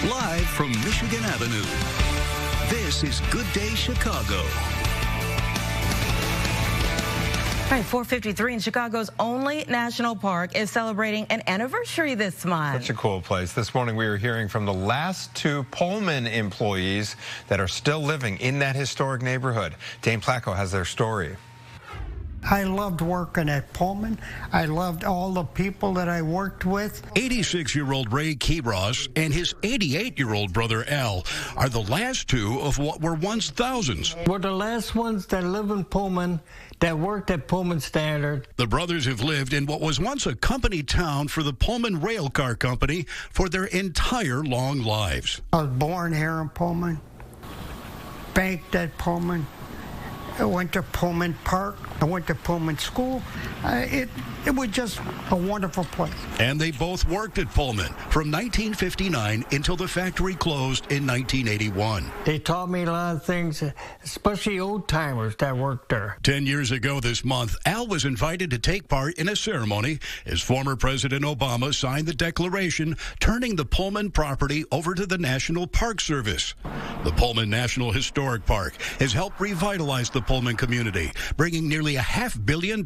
Live from Michigan Avenue, this is Good Day Chicago. All right, 4:53 in Chicago's only national park is celebrating an anniversary this month. Such a cool place. This morning we were hearing from the last two Pullman employees that are still living in that historic neighborhood. Dane Placco has their story. I loved working at Pullman. I loved all the people that I worked with. 86-year-old Ray Quiroz and his 88-year-old brother Al are the last two of what were once thousands. We're the last ones that live in Pullman, that worked at Pullman Standard. The brothers have lived in what was once a company town for the Pullman Railcar Company for their entire long lives. I was born here in Pullman, banked at Pullman. I went to Pullman Park. I went to Pullman School. It was just a wonderful place. And they both worked at Pullman from 1959 until the factory closed in 1981. They taught me a lot of things, especially old-timers that worked there. 10 years ago this month, Al was invited to take part in a ceremony as former President Obama signed the declaration turning the Pullman property over to the National Park Service. The Pullman National Historic Park has helped revitalize the Pullman community, bringing nearly $500 million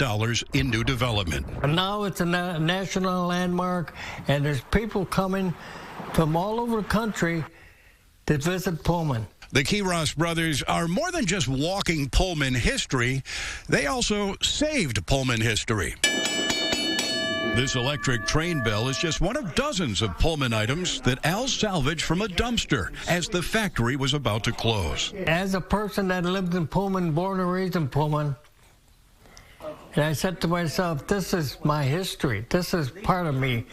in new development. And now it's a national landmark, and there's people coming from all over the country to visit Pullman. The Quiroz brothers are more than just walking Pullman history. They also saved Pullman history. This electric train bell is just one of dozens of Pullman items that Al salvaged from a dumpster as the factory was about to close. As a person that lived in Pullman, born and raised in Pullman, and I said to myself, this is my history. This is part of me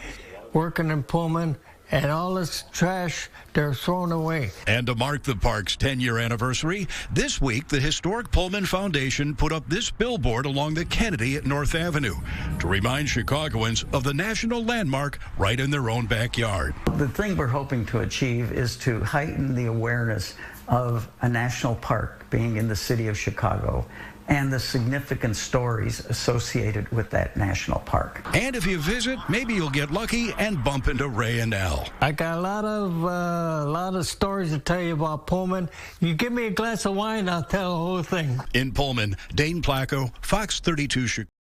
working in Pullman, and all this trash, they're thrown away. And to mark the park's 10-year anniversary, this week the Historic Pullman Foundation put up this billboard along the Kennedy at North Avenue to remind Chicagoans of the national landmark right in their own backyard. The thing we're hoping to achieve is to heighten the awareness of a national park being in the city of Chicago and the significant stories associated with that national park. And if you visit, maybe you'll get lucky and bump into Ray and Al. I got a lot of stories to tell you about Pullman. You give me a glass of wine, I'll tell the whole thing. In Pullman, Dane Placco, Fox 32 Chicago.